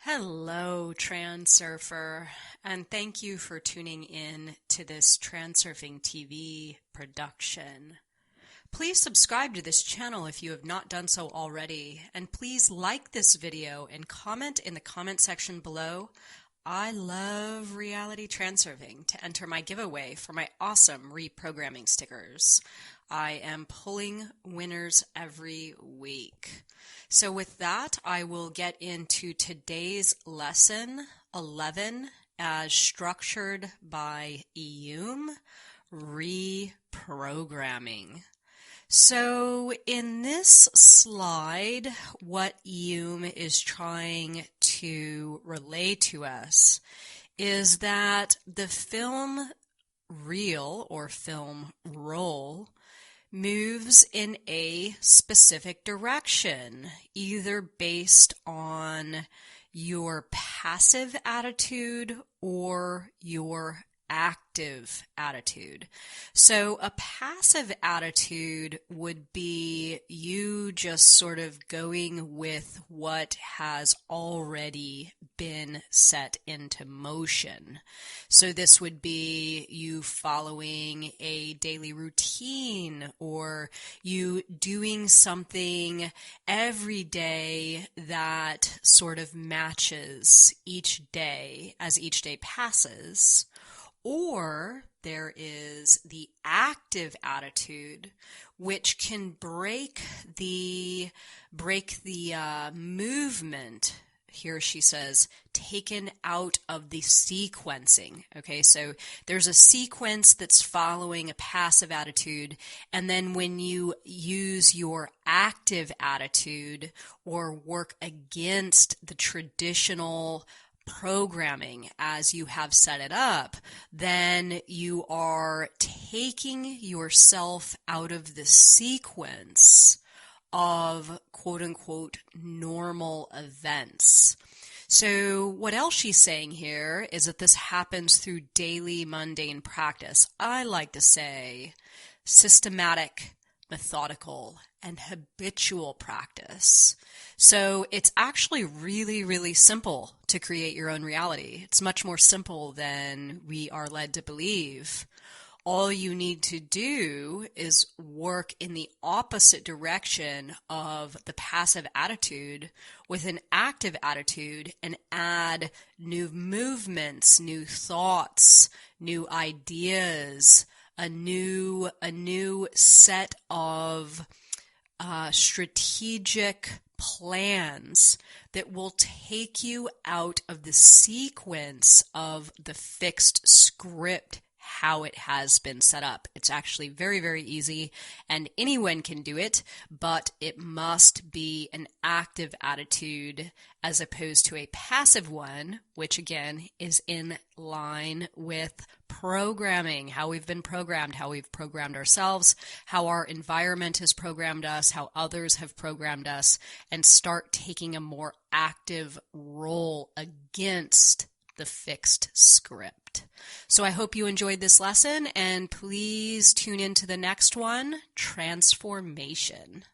Hello, Transurfer, and thank you for tuning in to this Transurfing TV production. Please subscribe to this channel if you have not done so already, and please like this video and comment in the comment section below. I love Reality Transurfing to enter my giveaway for my awesome reprogramming stickers. I am pulling winners every week. So with that, I will get into today's lesson 11 as structured by Hume, reprogramming. So in this slide, what Hume is trying to relay to us is that the film reel or film roll moves in a specific direction, either based on your passive attitude or your active attitude. So a passive attitude would be you just sort of going with what has already been set into motion. So this would be you following a daily routine or you doing something every day that sort of matches each day as each day passes. Or there is the active attitude, which can break the movement. Here she says, taken out of the sequencing. Okay, so there's a sequence that's following a passive attitude, and then when you use your active attitude or work against the traditional programming as you have set it up, then you are taking yourself out of the sequence of quote-unquote normal events. So what else she's saying here is that this happens through daily mundane practice. I like to say systematic, methodical, and habitual practice. So it's actually really, really simple to create your own reality. It's much more simple than we are led to believe. All you need to do is work in the opposite direction of the passive attitude with an active attitude and add new movements, new thoughts, new ideas, a new set of strategic plans that will take you out of the sequence of the fixed script, how it has been set up. It's actually very, very easy and anyone can do it, but it must be an active attitude as opposed to a passive one, which again is in line with programming, how we've been programmed, how we've programmed ourselves, how our environment has programmed us, how others have programmed us, and start taking a more active role against the fixed script. So I hope you enjoyed this lesson, and please tune in to the next one, Transformation.